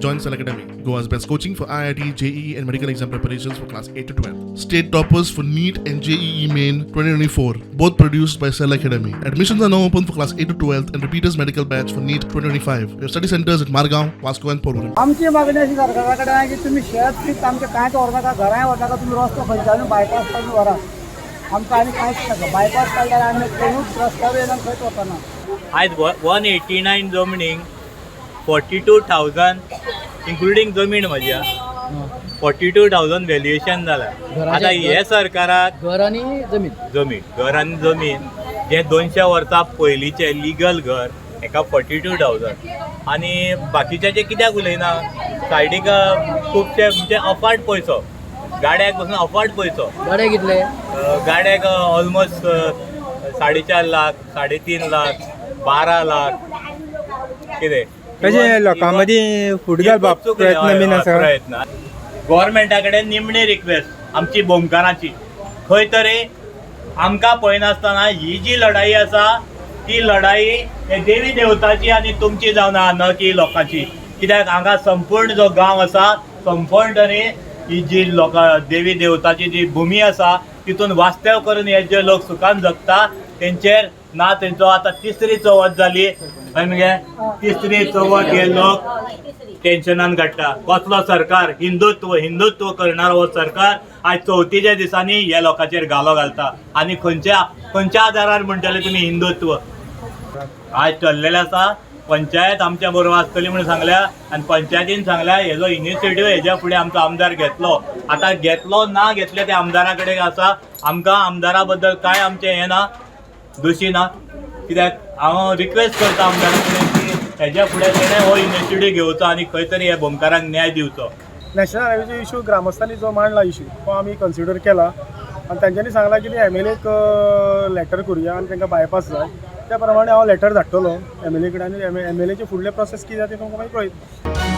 Join Cell Academy, Goa's best coaching for IIT, JEE and medical exam preparations for class 8 to 12. State toppers for NEET and JEE Main 2024, both produced by Cell Academy. Admissions are now open for class 8 to 12th and repeaters medical batch for NEET 2025. We have study centers at Margao, Vasco and Porvorim. आमची मागणी अशी सरकाराकडे आहे की तुम्ही शेत पीक आमच्या कांयच व्हरनाका घरांय व्हरनाका तुम्ही रस्तो खंयच्यानूय बायपास काडून व्हरा आमकां आनी कांयच नाका बायपास काडल्यार आमी कोणूच रस्त्यार येयना खंयच वचना आयज 189 जमनीक 42,000 इन्क्लुडींग जमीन म्हज्या 42,000 व्हॅल्युएशन जालां. आतां हे सरकाराक घर आनी जमीन घर आनी जमीन जे 200 वर्सां पयलींचे लिगल घर हेका 42,000 आनी बाकीच्याचे कित्याक उलयना सायडीक खुबशे म्हणजे अफाट पयसो गाड्याक पसून अफाट पयसो गाडे कितले गाड्याक ऑलमोस्ट 4.5 लाख 3.5 लाख 12 लाख कितें कशें लोकां मदीं फूट घालपाक प्रयत्न बीन आसा. प्रयत्न गोवोरमेंटा कडेन निमणी रिक्वेस्ट आमची बोमकाराची खंय तरी आमकां पळयनासतना ही जी लढाई आसा ती लढाई हे देवी देवताची आनी तुमची जावना न की लोकांची कित्याक हांगा संपूर्ण जो गांव आसा संपूर्ण तरी ही जी लोकां देवी देवताची जी भुमी आसा तितून वास्तव करून हे जे लोक सुखान जगता तेंचेर ना तेंचो आतां तिसरी चवथ जाली मगे तिसरी चवथ हे लोक टेन्शनान काडटा. कसलो सरकार हिंदुत्व करणारो हो सरकार आज चवथीच्या दिसांनी ह्या लोकांचेर घालो घालता आनी खंयच्या आदारार म्हणटले तुमी हिंदुत्व आज चल्लेले आसा. पंचायत आमच्या बरोबर आसतली म्हणून सांगल्या आनी पंचायतीन सांगल्या हेजो इनिशिएटीव हेज्या फुडें आमचो आमदार घेतलो. आतां घेतलो ना घेतले ते आमदारा कडेन आसा. आमकां आमदारा बद्दल कांय आमचें हें ना दोशी ना कित्याक हांव रिक्वेस्ट करता आमदारा कडेन की हेज्या फुडें तेणें हो इनिशिएटीव घेवचो आनी खंय तरी हे बोमकारांक न्याय दिवचो. नॅशनल हायवेचो इशू ग्रामस्थांनी जो मांडला इशू तो आमी कन्सिडर केला आनी तांच्यांनी सांगला की MLAक लेटर करुया आनी तांकां बायपास जाय त्या प्रमाणे हांव लेटर धाडटलो MLA कडेन आनी MLAचे फुडले प्रोसेस कितें जाता तें तुमकां मागीर कळयता.